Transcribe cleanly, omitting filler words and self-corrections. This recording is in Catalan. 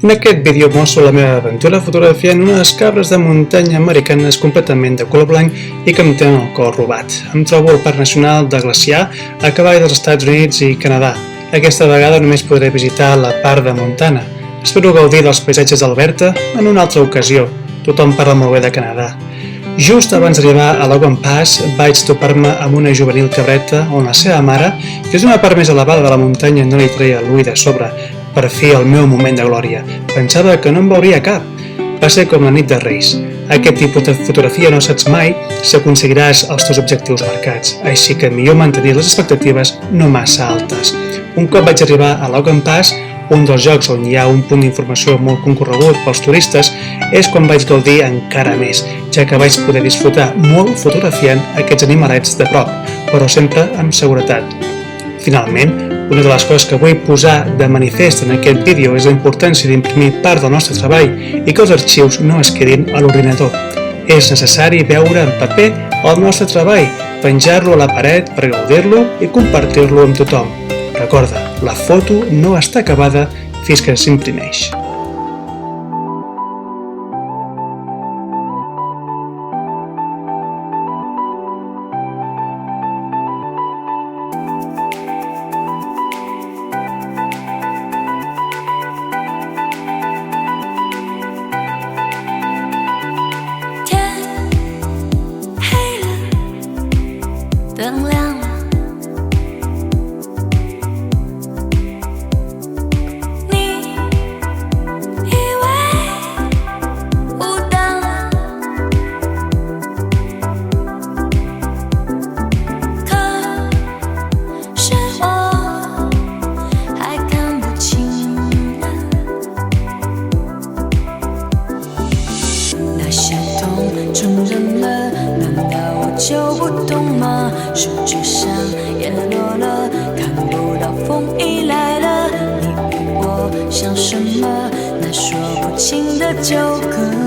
En aquest vídeo mostro la meva aventura fotografiant unes cabres de muntanya americanes completament de color blanc i que em tenen el cor robat. Em trobo al Parc Nacional de Glaciar, a cavall dels Estats Units i Canadà. Aquesta vegada només podré visitar la part de Montana. Espero gaudir dels paisatges d'Alberta en una altra ocasió. Tothom parla molt bé de Canadà. Just abans d'arribar a Logan Pass vaig topar-me amb una juvenil cabreta on la seva mare, que és una part més elevada de la muntanya, no li treia l'ull de sobre. Per fi el meu moment de glòria. Pensava que no em veuria cap. Va ser com la nit de Reis. Aquest tipus de fotografia no saps mai si aconseguiràs els teus objectius marcats, així que millor mantenir les expectatives no massa altes. Un cop vaig arribar a Logan Pass, un dels llocs on hi ha un punt d'informació molt concorregut pels turistes, és quan vaig gaudir encara més, ja que vaig poder disfrutar molt fotografiant aquests animalets de prop, però sempre amb seguretat. Finalment, una de les coses que vull posar de manifest en aquest vídeo és la importància d'imprimir part del nostre treball i que els arxius no es quedin a l'ordinador. És necessari veure en paper el nostre treball, penjar-lo a la paret per gaudir-lo i compartir-lo amb tothom. Recorda, la foto no està acabada fins que s'imprimeix.承认了，难道我就不懂吗？树枝上叶落了，看不到风已来了。你与我像什么？那说不清的纠葛。